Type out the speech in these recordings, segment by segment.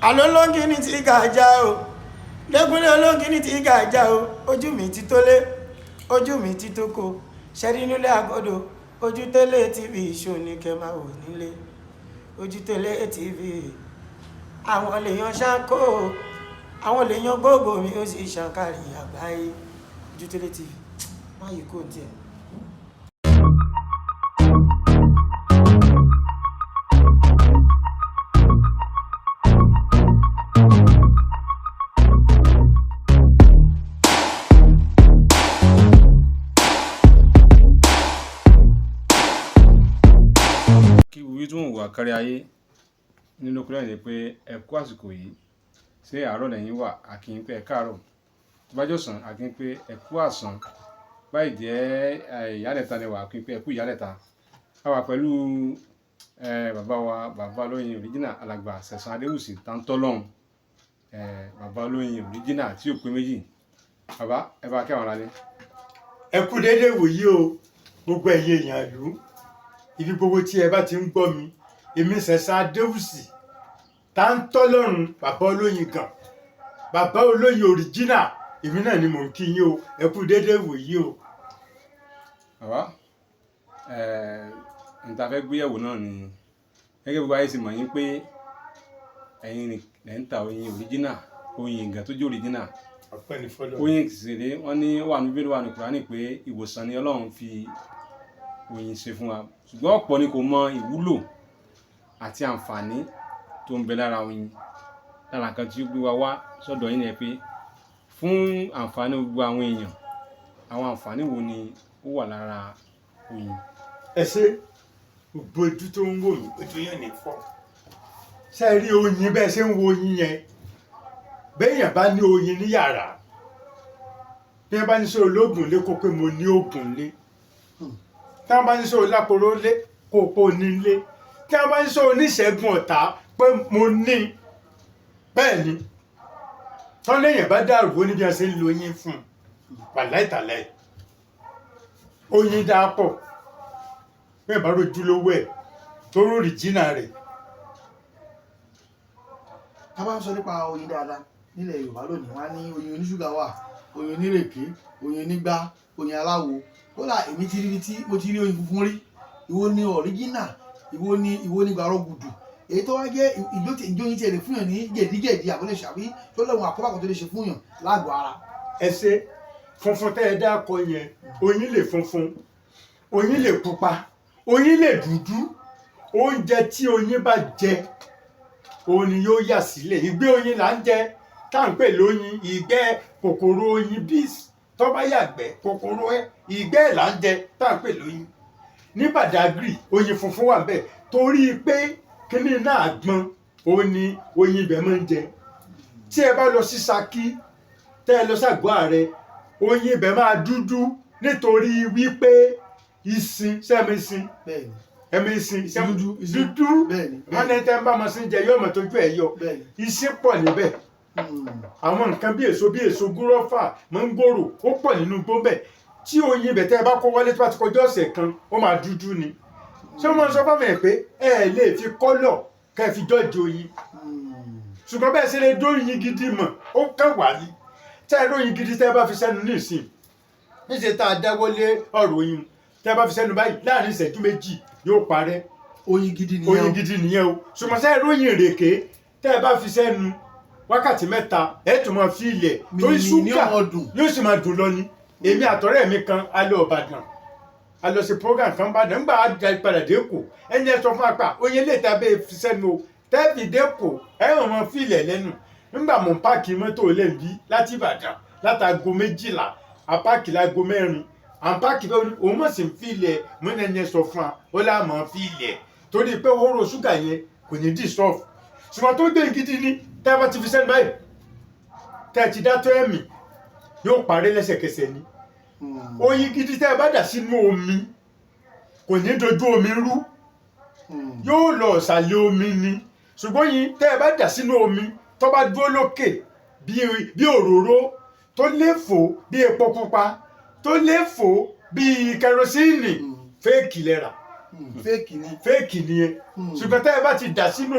àlọ́ lóńgì ní ti gàjà o lẹ́gúnlé olóńgì ní ti gàjà o ojú mi ti tólé ojú mi ti tóko ṣẹ́rí nílé àgọ́dọ̀ ojú tẹ́lẹ̀ tv ṣó ní kẹ́ máa wò nílé ojú tẹ́lẹ̀ tv àwọn lèèyàn ṣáńkó àwọn lèèyàn gbogbo mi ó sì ṣàǹkàrí àgbáyé ojú tẹ́lẹ̀ tv má yìí kò tiẹ̀. kí wíwí tún wà kárí ayé nínú kúrẹ́ ní pé ẹ kú àsìkò yìí ṣé àárọ̀ lẹ́yìn wà àkíyín pé ẹ káàárọ̀ tó bá jọ̀sán àkíyín pé ẹ kú àsán báyìí jẹ́ ìyálẹ̀ta ni wà àkíyín pé ẹ kú ìyálẹ̀ta a wà pẹ̀lú bàbá wa Baba Oloyin original alàgbà Sẹ̀san Adéwùsì tántọ́lọ́hún Baba Oloyin original tí ò pé méjì bàbá ẹ bá kẹwọn lálẹ́. ẹ kú déédéé wòyí o gbogbo ẹ̀yin èèyàn ìlú ibi gbogbo tí ẹ bá ti ń gbọ́ mi èmi Sẹ̀san Adéwùsì tántọ́lọ́run Baba Oloyin kan Baba Oloyin original èmi náà ni mò ń kí yín o ẹ kú déédéé wòyí o. bàbá níta fẹ́ gbéyẹ̀wò náà ni gẹ́gẹ́ bí wáyé sì mọ̀ yín pé ẹ̀yin lẹ́ ń ta oyin original oyin ìgàn tó jẹ́ original oyin kìsìrè wọ́n ní wà ní bíbélì wà ní Kùránì pé ìwòsàn ni Ọlọ́run fi oyin ṣe fún wa ṣùgbọ́n ọ̀pọ̀ ni kò mọ ìwúlò àti àǹfààní tó ń bẹ lára oyin lára nǹkan tí ó gbé wa wá sọ́dọ̀ yín ni pé fún àǹfààní gbogbo àwọn èèyàn àwọn àǹfààní wo ni ó wà lára oyin. ẹ ṣe gbogbo ojú tó ń wò mí ojú yẹn ní fọ́ ṣe rí oyin bẹ́ẹ̀ ṣe ń wo oyin yẹn béèyàn bá ní oyin ní yàrá bí wọ́n bá ní sọ olóògùn lé kó pé mo ní oògùn lé tí wọ́n bá ní sọ oláporó lé kó pé o ní lé tí wọ́n bá ní sọ oníṣègùn ọ̀tá pé mo ní bẹ́ẹ̀ ni tọ́lẹ́yìn bá dàrú ó ní bí wọ́n ṣe ń lo oyin fún un wàláìtàláì oyin dáa pọ̀ bẹ́ẹ̀ bá rojú lówó ẹ̀ tó rórì jìnnà rẹ̀. tá a bá ń sọ nípa oyin dáadáa nílẹ̀ Yorùbá lónìí wọ́n á ní oyin oníṣúgà wà oyin onírèké oyin onígbá oyin aláwo kódà èmi ti rí tí mo ti rí oyin funfun rí ìwo ni ọ̀ríjínà ìwo ni gbàrọ̀ gùdù èyí tó wá jẹ́ ìjó yín tiẹ̀ lè fún yàn ní jẹ̀díjẹ̀dí àbúlé ṣàbí tó lẹ́wọ̀n àkóbá kan tó lè ṣe fún yàn lágọ̀ọ́ ara. ẹ ṣe funfun tẹ́ ẹ dákọ yẹn oyin lè funfun oyin lè pupa oyin lè dúdú oúnjẹ tí oyin bá jẹ òun ni yóò yà sílẹ̀ ìgbé oyin là ń jẹ tá à ń pè lóyin ìgbẹ́ kòkòrò oyin bíis tó bá yàgbẹ́ kòkòrò ìgbẹ́ là ń jẹ tá à ń pè lóyin ní Badagry oyin funfun wà bẹ́ẹ̀ torí pé kíní náà gbọ́n òun ni oyin ibẹ̀ máa ń jẹ tí ẹ bá lọ sí Ṣakí tẹ́ ẹ lọ s'Àgọ́ Ààrẹ oyin ibẹ̀ máa dúdú nítorí wípé ìsìn sẹ́mi ìsìn ẹ̀mí ìsìn dúdú wọn ní tẹ́ ń bá ọmọ sí jẹ yóò mọ̀ tójú ẹ̀ yọ ìsìn pọ̀ níbẹ̀ àwọn nǹkan bí èso gúrọ́fà mọ́ngòrò ó pọ̀ nínú gbọ́bẹ̀ tí oyin ibẹ̀ tẹ́ ẹ bá kó wọlé tó bá ti kọjá ọ̀sẹ̀ kan ó máa dúdú ni ṣé wọ́n sọ fún mi pé ẹ lè fi kọ́lọ̀ kẹ́ ẹ fi jọ́ọ̀jì oyin ṣùgbọ́n bẹ́ẹ̀ ṣe lè dóyin gidi mọ̀ ó kàn wá ní tẹ́ ẹ lóyin gidi tẹ́ ẹ bá fi sẹ́nu ní ìsìn níṣẹ́ tá a dáwọ́lé ọ̀rọ̀ oyin tẹ́ ẹ bá fi sẹ́nu báyìí láàrin ìṣẹ́jú méjì yóò parẹ́ oyin gidi nìyẹn o ṣùgbọ́n sẹ́ẹ̀ lóyin ìrèké tẹ́ ẹ bá fi sẹ́nu wákàtí mẹ́ta ẹ̀ tún máa fi ilẹ̀ torí ṣúgà yóò sì máa dùn lọ ni èmi àtọ̀rẹ́ mi kan a lọ Ìbàdàn a lọ sí program kan bá dàn gbà á padà dé kò ẹni ẹ sọ fún apá oyin lè ta bẹ́ẹ̀ fi sẹ́nu o tẹ́ẹ̀fì dé kò ẹ̀ wọ́n máa fi ilẹ̀ lẹ́nu nígbà mọ̀ ń páàkì mọ́tò lẹ́ǹbí láti Ìbàdàn látago 12 apáàkì lágo 4 àǹpáàkì bẹ́ẹ̀ òun mọ̀ sí fi ilẹ̀ mọ́nà ẹni ẹ sọ fún wa ó lá máa fi ilẹ̀ torí pé wóró ṣúgà yẹn kò ní dissolve ṣùgbọ́n tó gbé gidi ní tẹ́ ẹ bá ti fi sẹ́nu báyìí tẹ́ ẹ ti dá tó ẹ̀mí yóò parẹ́ lẹ́sẹ̀kẹsẹ̀ ni oyin gidi tẹ́ ẹ bá dà sínú omi kò ní dojú omi rú yóò lọ ọ̀sàlẹ̀ omi ni ṣùgbọ́n yín tẹ́ ẹ bá dà sínú omi tó bá dúró lókè bí òróró tó léfò bí epo pupa tó léfò bí kẹrosíìnì fẹ́ẹ̀kì lẹ́ra fẹ́ẹ̀kì nìyẹn ṣùgbọ́n tẹ́ ẹ bá ti dà sínú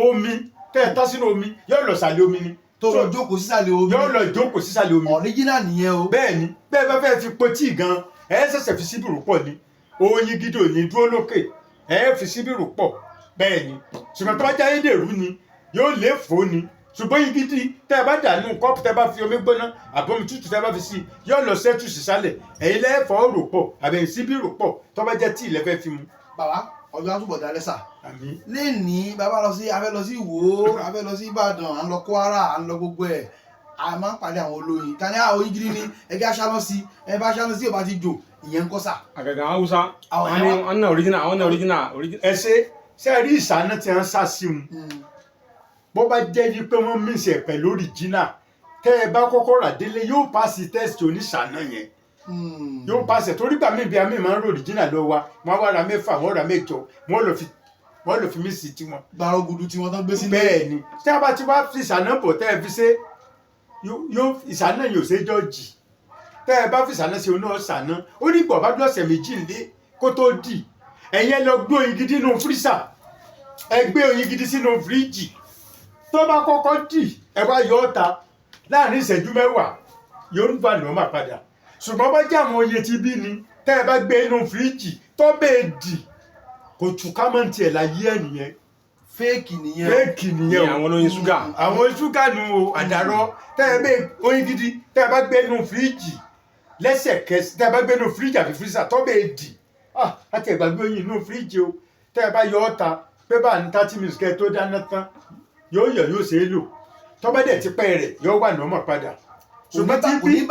omi tẹ́ ẹ tán sínú omi yóò lọ sàlẹ̀ omi ni. tó lọ jókòó sísàlẹ̀ omi. yóò lọ jókòó sísàlẹ̀ omi. original nìyẹn o. bẹ́ẹ̀ ni bẹ́ẹ̀ bá fẹ́ fi po tíì gan ẹ ṣẹ̀ṣẹ̀ fi síbìrù pọ̀ ni oyin gidi ò ní dúró lókè ẹ fi síbìrù pọ̀ bẹ́ẹ̀ ni ṣùgbọ́n tó bá jẹ́ ayédèrú ni yóò lè fò ni ṣùgbọ́n oyin gidi tẹ́ ẹ bá dà nínú kọ́ọ̀pù tẹ́ ẹ bá fi omi gbóná àbomi tútù tẹ́ ẹ bá fi sí yóò lọ sẹ́tù sísàlẹ̀ ẹ̀yin lẹ́ẹ̀fọ́ rò pọ̀ àbẹ̀yìn síbìrù pọ̀ tó bá jẹ́ tíì lẹ́fẹ́ fi mu. bàbá ọjọ́ àtúbọ̀ dalẹ́ sà. lẹ́ẹ̀ni bàbá afẹ́ lọ sí Ìwó afẹ́ lọ sí Ìbàdàn à ń lọ Kwara à ń lọ gbogbo ẹ̀ a máa ń pàdé àwọn olóyin ta ni oyin gidi ni ẹgbẹ́ aṣáná sí ẹ bá aṣáná sí ò bá ti jò ìyẹn ń kọ́ sà. àgàgà Haúsá àwọn náà original. ẹ ṣe rí ìṣáná tí wọ́n sá sí wọn bó bá jẹ́ yí pé wọ́n mìsì ẹ̀ pẹ̀lú original tẹ́ ẹ bá kọ́kọ́ rà délé yóò pàṣẹ test oníṣáná yẹn yóò pàṣẹ torí gbà mí bí a mi máa ń ro original lọ wa wọ́n wá ra mẹ́fà wọ́n ra mẹ́jọ wọ́n lọ fi mí sí tiwọn. gbàrọ̀ gudu tí wọ́n tán gbé sílé. bẹ́ẹ̀ ni tí a bá ti wá fi ìṣáná bọ̀ tẹ́ ẹ fi ṣe ìṣáná yóò ṣe jọ́ọ̀jì tẹ́ ẹ bá fi ìṣáná ṣe oná ṣáná ó ní ìgbọ̀ bá dọ̀sẹ̀ méjì lé kó tó dì ẹ̀yẹn lọ gbé oyin gidi nínú fírísà ẹ gbé oyin gidi sínú fíríjì tó bá kọ́kọ́ dì ẹ wá yọ ọ́ ta láàrin ìṣẹ́jú mẹ́wàá yóò ń gbà lọ́mà padà ṣùgbọ́n bá jẹ́ àwọn oyin ti bí ni tẹ́ ẹ bá gbé inú fíríjì tó bẹ́ẹ̀ dì kò tù ká mọ́ ti ẹ̀ láyé ẹ̀ nìyẹn. fẹ́ẹ̀kì nìyẹn o àwọn olóyin ṣúgà. àwọn ṣúgà nu o àdàrọ tẹ́ ẹ bẹ́ẹ̀ oyin gidi tẹ́ ẹ bá gbé inú fíríjì lẹ́sẹ̀kẹsẹ̀ tẹ́ ẹ bá gbé inú fíríjì àbí fírísà tó bẹ́ẹ̀ dì láti ẹ̀gbàgbé oyin inú fíríjì o tẹ́ ẹ bá yọ ọ́ ta pé bá ní 30 minutes kẹ́ tó dáná tán yóò ṣe é lò tọ́bẹ̀ dẹ̀ ti pẹ́ rẹ̀ yóò wà nọ́mọ̀ padà. ṣùgbọ́n tí bí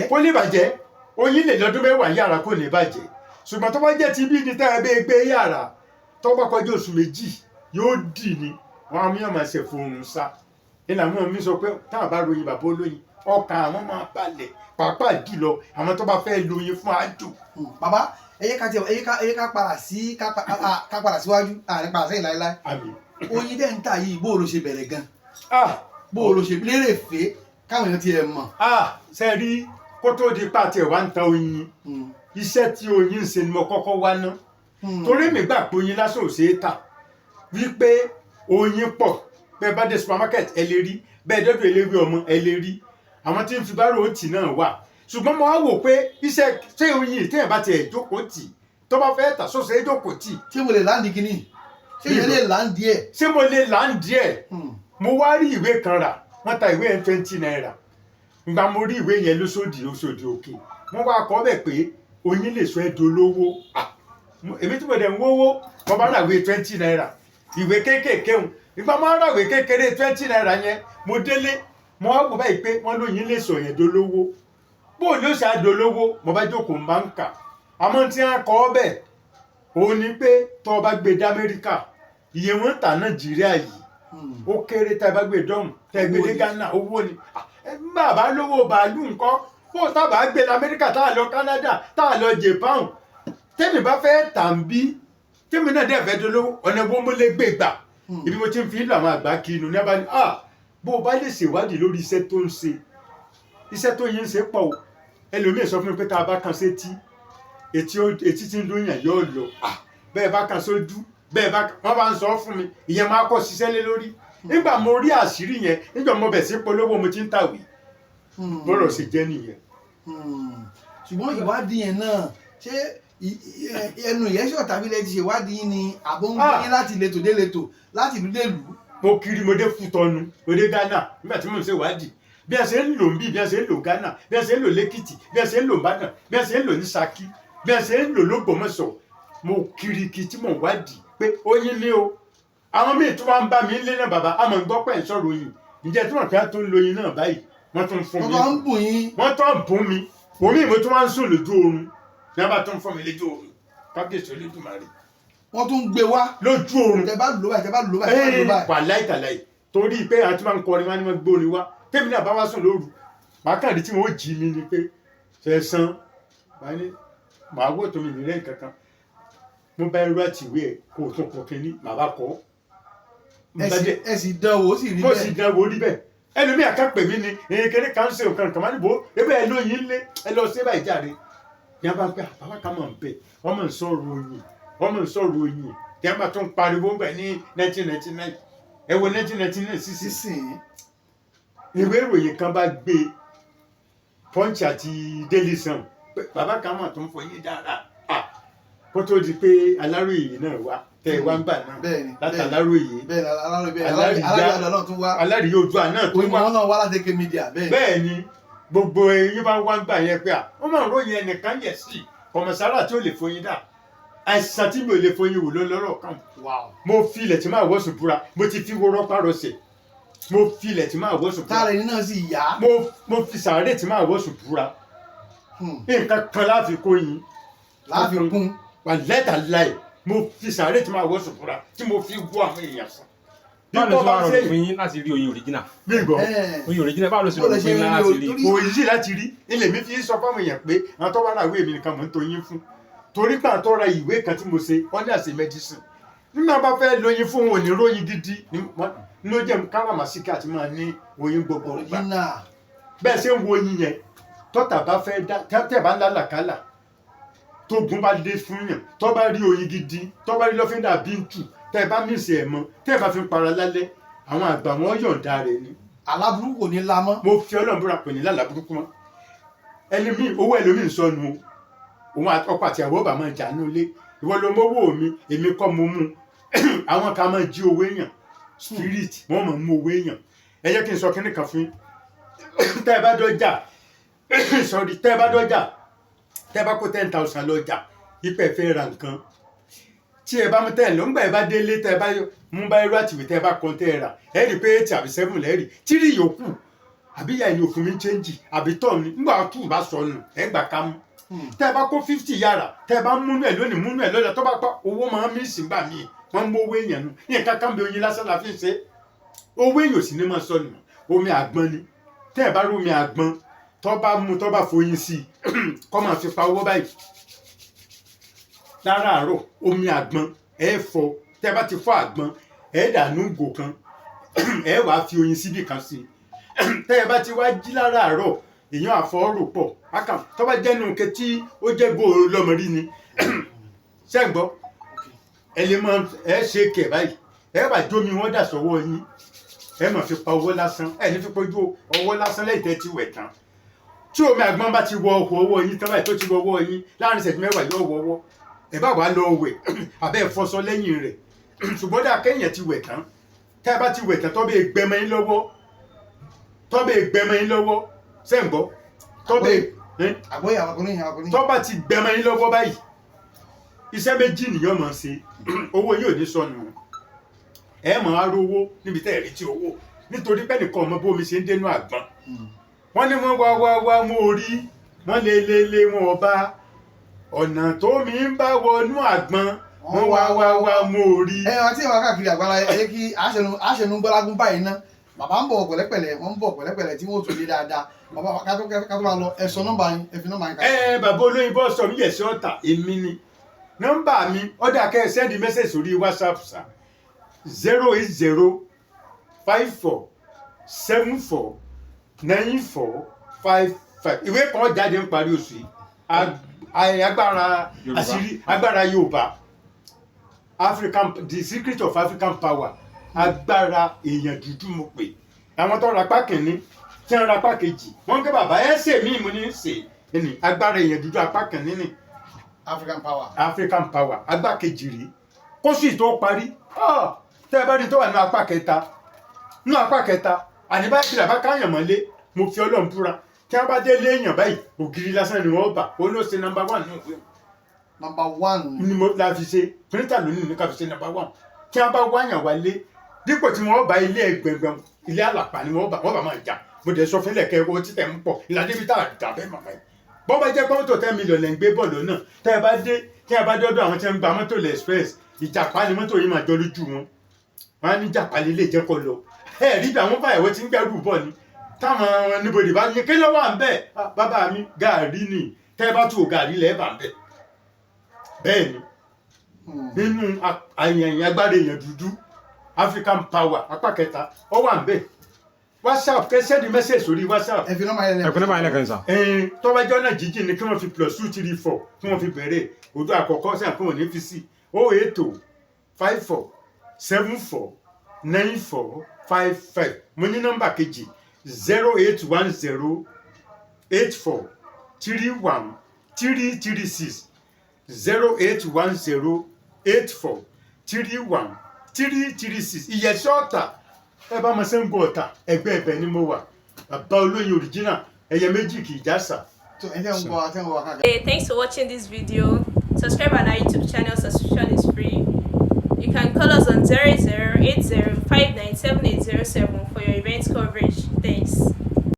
kò ní bàjẹ́ oyin lè lọ́dún mẹ́wàá yàrá kò ní bàjẹ́ ṣùgbọ́n tó bá jẹ́ ti bí ní táyà bẹ́ẹ̀ gbé yàrá tó bá kọjá oṣù méjì yóò dì ní wọn á múyàn máa ṣe fòrùn sá ìlànà mi sọ pé táwọn bá ròyìn Baba Oloyin ọkàn àwọn máa balẹ̀ pàápàá jùlọ àwọn tó bá fẹ́ lóyin fún àjò. bàbá ẹ yẹ ká padà síwájú àárín padà sẹ́yìn láéláé oyin dẹ́ ń tà yìí bó o ló ṣe bẹ̀rẹ̀ gan bó o ló ṣe lérè fẹ́ káwọn èèyàn ti ẹ̀ mọ̀. ṣe rí kó tó di pàtẹ wá ń ta oyin iṣẹ́ tí oyin ń ṣe ni mo kọ́kọ́ wá ná torí mi gbà pé oyin lásán ò ṣe é tà wípé oyin pọ̀ bẹ́ẹ̀ bá dé supermarket ẹ lè rí bẹ́ẹ̀ dọ́dọ̀ eléwé ọmọ ẹ lè rí àwọn tí ń fi bárò tì náà wà ṣùgbọ́n mo wá wò pé iṣẹ́ ṣé oyin téèyàn bá tiẹ̀ jókòó tì tó bá fẹ́ tà sóṣè é jókòó tì. ṣé mo lè láǹdì kínní ṣé yẹn lè láǹdì ẹ̀. ṣé mo lè láǹdì ẹ̀ mo wá rí ìwé kan rà wọ́n ta ìwé yẹn 20 naira ìgbà mo rí ìwé yẹn lóṣòdì òkè wọ́n wá kọ́ bẹ̀ pé oyin lè sọ ẹ́ dolówó èmi tí mo dẹ̀ ń wówó mo bá ràwé 20 naira ìwé kéékèèké hùn ìgbà mo ràwé kékeré 20 naira yẹn mo délé mo wá wò báyìí pé wọ́n lóyin lè sọ yẹn dolówó bóun ló ṣe àdolówó mo bá jókòó ń bá ń kà àmọ́ tí wọ́n kọ́ bẹ̀ òun ni pé tó o bá gbé dé Amẹ́ríkà iye wọn tà Nàìjíríà yìí ó kéré tá a bá gbé dọ́ọ̀mù tá a gbé dé Ghana owó ni bàbá lówó bàálù nǹkan bó tá a bá gbé lọ Amẹ́ríkà tá a lọ Canada tá a lọ Japan tẹ́mi bá fẹ́ tà ń bí tẹ́mi náà dẹ̀ fẹ́ dolówó ọ̀nà bó mo lè gbé gbà ibi mo ti ń fi lọ àwọn àgbà kinu ní abáni bó o bá lè ṣèwádìí lórí iṣẹ́ tó ń ṣe iṣẹ́ tó yín ń ṣe pọ̀ o ẹlòmíì sọ fún mi pé tá a bá kan sétí etí tí ń lóyàn yóò lọ bẹ́ẹ̀ bá kan sójú bẹ́ẹ̀ bá wọ́n bá ń sọ fún mi ìyẹn máa kọ́ ṣiṣẹ́ lé lórí nígbà mo rí àṣírí yẹn nígbà mo bẹ̀ sí polówó mo ti ń tàwé bọ́rọ̀ sì jẹ́ nìyẹn. ṣùgbọ́n ìwádìí yẹn náà ṣé ẹnu ìyẹn ṣe ọ̀tàbí lẹ ti ṣe ìwádìí ni àbọ̀ ń gbé láti ìletò dé ìletò láti ìlú dé ìlú. mo kiri mo dé Kútọ̀nù mo dé Ghana nígbà tí mo ń ṣe ìwádìí bí a ṣe ń lò ń bí a ṣe ń lò Ghana bí a ṣe ń lò lẹ́kìtì bí a ṣe ń lò Ìbàdàn bí a ṣe ń lò ní Ṣakí bí a ṣe ń lò l'Ógbómọ̀ṣọ́ mo kiriki tí mo wádìí pé oyin ni o àwọn míì tí wọ́n ń bá mi lé náà bàbá àmọ́ ń gbọ́ pẹ̀ ń sọ̀rọ̀ oyin ǹjẹ́ tí wọ́n kí á tó ń lo oyin náà báyìí wọ́n tún fún mi wọ́n tún bùn mi omi mo tún wá ń sùn lójú oorun ní wọ́n bá tún fún mi lójú oorun kábíyèsí Olódùmarè. wọ́n tún gbé wá lójú oorun tẹ bá lò báyìí. wà láìtàláì torí pé àti máa ń kọrin wá ní wọ́n gbórin wá tèmi náà bá wá sùn lóru màá kàn rí tí wọ́n jí mi ni pé ṣẹ̀san màá wò tó mi nílẹ̀ kankan mo bá irú àtìwé ẹ̀ kó o tún kọ kínní màá bá kọ́. ẹ sì dánwò ó sì rí bẹ́ẹ̀. mo sì dánwò rí bẹ́ẹ̀ ẹlòmíì àkàpè mí ni kékeré kan ṣe òkan kàmá níbo ebe ẹ lóyin lé ẹ lọ sí báyìí jáde ní a bá gbé àbáwá ká mọ̀ ń bẹ̀ wọ́n mọ̀ ń sọ̀rọ̀ oyin tí a bá tún pariwo ń bẹ̀ ní 1999 ẹ wo 1999 sísìn ìwé ìròyìn kan bá gbé Punch àti Daily Sun bàbá kan mà tó ń fọyín dáadáa kó tó di pé Aláròyé náà wá tẹ wá ń gbà náà láti Aláròyé Aláròyé Oòduà náà tó wá náà wá láti eke media bẹ́ẹ̀ ni gbogbo eyín bá wá ń gbà yẹn pé wọ́n máa ń ròyìn ẹnìkan yẹ̀ sí kọ̀mọ̀sára tí ó lè fọyín dà àìsàn tí mi ò lè fọyín wò lọ́rọ̀ kan mo fi ilẹ̀ tí máa wọ́sùn búra mo ti fi wọ́rọ́ pàrọ̀sẹ̀ mo fi ilẹ̀ tí máa wọ́sùn búra táàrẹ̀ náà sì yá mo fi sàárè tí máa wọ́sùn búra nǹkan kan láfi kó yín láfi kún wà lẹ́tà láì mo fi sàárè tí máa wọ́sùn búra tí mo fi wọ́ àwọn èèyàn sàn. báwo ló ṣe wá rọrùn fún yín láti rí oyin original. gbígbọ́ oyin original báwo ló ṣe rọrùn fún yín láti rí. òyìnbí láti rí ilé mi fi sọ fáwọn èèyàn pé àwọn tó wá ra ìwé mi nìkan mò ń toyin fún torí pé àtọ́ ra ìwé kan tí mo ṣe wọ́n ní àṣẹ medicine nígbà bá fẹ́ lóyin fún òní róyin gidi ló jẹ́ káràmásíkì àti máa ní oyin gbogbo gbà bẹ́ẹ̀ ṣe ń wo oyin yẹn tọ́tà bá fẹ́ dá tẹ́ bá ń lálàkálà tó gun bá dé fún yàn tó bá rí oyin gidi tó bá rí lọ́fíńdà bíntù tẹ́ bá mísì ẹ̀ mọ́ tẹ́ bá fi ń para lálẹ́ àwọn àgbà wọn yọ̀ǹda rẹ̀ ni. aláburúkú kò ní la mọ́. mo fi Ọlọ́run búra pè ní lálàburúkú mọ́ ẹlòmíì owó ẹlòmíì sọnù òun ọkọ àti àwọn ọba máa jà ní ilé ìwọ ló mówó mi èmi kọ́ mo mú àwọn kan máa jí owó èèyàn spirit wọ́n máa mú owó èèyàn ẹ jẹ́ kí n sọ kíní kan fún yín tẹ́ ẹ bá dọ́jà sorry tẹ́ ẹ bá dọ́jà tẹ́ ẹ bá kó 10,000 lọ́jà ipẹ̀ fẹ́ ra nǹkan tí ẹ bá mú 10 lọ ńgbà ẹ bá délé tẹ́ ẹ bá mú bá irú àtìwé tẹ́ ẹ bá kọ́ tẹ́ ẹ rà ẹ rí i pé 8 àbí 7 lẹ́rìí 3 yòókù àbí ìyá ẹni òfin mi ń chẹ́ǹjì àbí tọ́ mi ńgbà 2 bá sọnù ẹ gbà ká mú tẹ́ bá kó 50 yàrá tẹ́ bá múnú ẹ̀ lónìí múnú ẹ̀ lọ́jà tó bá pa owó máa ń mí ìsìngbà míì wọ́n mú owó èèyàn nù yẹn kankan bí oyin lásán la fi ń ṣe owó èèyàn sì ní máa sọ nù omi àgbọn ni tẹ́ bá rí omi àgbọn tó bá mú tó bá foyin sí i kọ́ máa fi pa owó báyìí láràárọ̀ omi àgbọn ẹ fọ tẹ́ bá ti fọ àgbọn ẹ dànù gò kan ẹ wàá fi oyin síbì kan sí i tẹ́ bá ti wá jí láràárọ̀ èèyàn àfọwọ́rò pọ̀ akam tó bá jẹ́nu nǹkan tí ó jẹ́ gbòòrò lọ́mọrí ni ṣé ń gbọ́ ẹ lè máa ẹ ṣe kẹ̀ báyìí ẹ bá jómi wọ́n dà sọ́wọ́ yín ẹ máa fi pa owó lásán ẹ ní fi pojú ọwọ́ lásán lẹ́yìn tẹ́ ti wẹ̀ tán tí omi àgbọn bá ti wọ ọwọ́ yín tán báyìí tó ti wọ ọwọ́ yín láàrin ìṣẹ́jú mẹ́wàá yóò wọ ọwọ́ ẹ bá wà lọ wẹ̀ àbẹ́ ìfọṣọ lẹ́yìn rẹ̀ ṣùgbọ́n dà kẹ́yìn ti wẹ̀ tán tẹ́ bá ti wẹ̀ tán tó bẹ́ẹ̀ gbẹmọ yín lọ́wọ́ ṣé ń gbọ́ tó bá ti gbẹmọ yín lọ́wọ́ báyìí iṣẹ́ méjì nìyẹn máa ṣe owó yóò ní sọnù ẹ máa rówó níbi tẹ́ ẹ̀ rí tí owó nítorí pé nìkan ọmọ bómi ṣe ń dénú àgbọn wọ́n ní wọ́n wá mú orí wọ́n lé wọn ọba ọ̀nà tó mi ń bá wọnú àgbọn wọ́n wá mú orí. ẹ wá tí ìwà káàkiri Àgbàrá ẹ yẹ kí àṣẹnu gbọ́lágún báyìí ná bàbá ń bọ̀ pẹ̀lẹ́pẹ̀lẹ́ wọ́n ń bọ̀ pẹ̀lẹ́pẹ̀lẹ́ tí wọ́n tún lé dáadáa bàbá kátó máa lọ ẹ sọ nọ́mbà yín ẹ fi nọ́mbà yín ká. bàbá Olóyin bọ́ sọ mí yẹ̀ sí ọ̀tà èmi ni nọ́mbà mi ọ̀dà kẹ́ ẹ sẹ́ndì mẹ́sẹ̀ sórí WhatsApp sá 08054749455 ìwé kan jáde ń parí oṣù yìí agbára Yorùbá the secret of African power agbára èèyàn dúdú mo pè àwọn tó ra apá kìíní tí wọ́n ra apá kejì wọ́n ń gbé bàbá ẹ̀ ṣe mí mo ní ṣe ní agbára èèyàn dúdú apá kìíní ni African power agbá kejì rí kóṣù tó parí tẹ́ ẹ bá ní tó wà ní apá kẹta àníbá ìpìlẹ̀ bá káyàn mọ́lé mo fi Ọlọ́run búra tí wọ́n bá dé léèyàn báyìí ògiri lásán ni wọ́n bà ó ló ṣe number 1 ní òwe number 1 ni mo la fi ṣe píríntà lónìí ní ká fi ṣe number 1 tí wọ́n bá wáyàn wálé dípò tí wọ́n bá ilé ẹgbẹ̀ngbẹ̀m ilé àlàpà ni wọ́n bá máa jà mo dẹ̀ sọ fún ilẹ̀kẹ́ owó títẹ̀ ń pọ̀ ìlànà ibi tá a dà bẹ́ẹ̀ màmá yìí bọ́ bá jẹ́ pọ́ńtò 10 million lẹ́ ń gbé bọ̀ lọ́nà tẹ́ ẹ bá dé tí ẹ bá dọ́dọ̀ àwọn tí wọ́n ń gba mọ́tò lẹ̀ express ìjàpá ni mọ́tò yìí máa jọ lójú wọn wọn á ní ìjàpá lílé jẹ́ kọ́ lọ ẹ rí bí àwọn báyàwó ti ń gbẹ́rù bọ̀ ni táwọn níbodè bá ní kí ló wà ń bẹ̀ bàbá mi gàárì ni tẹ́ ẹ bá tún gàárì lẹ́ẹ̀ bá ń bẹ̀ bẹ́ẹ̀ ni nínú àyànyàn agbára èèyàn dúdú African power apá kẹta ó wà ń bẹ̀ WhatsApp kẹ́ send message sórí WhatsApp ẹ fi nọ́mbà yẹn lẹ́kàn sá. tọ́wájọ́ náà jíjìn ni kí wọ́n fi +234 kí wọ́n fi bẹ̀rẹ̀ ojú àkọ́kọ́ sí àkóhùn ní fi sí 08054749455 9455. Mo ní nọ́mbà kejì 0810 84 31 336 0810 84 31 336. Ìyẹ̀sí ọ̀tà ẹ bá máa ṣe ń gbọ́ ọ̀tà ẹgbẹ́ ẹ̀bẹ̀ ni mo wà. Baba Oloyin original ẹyẹ méjì kì í jásà. Hey, thanks for watching this video. Subscribe on our YouTube channel. Subscription is free. You can call us on 0080597807 for your event coverage. Thanks.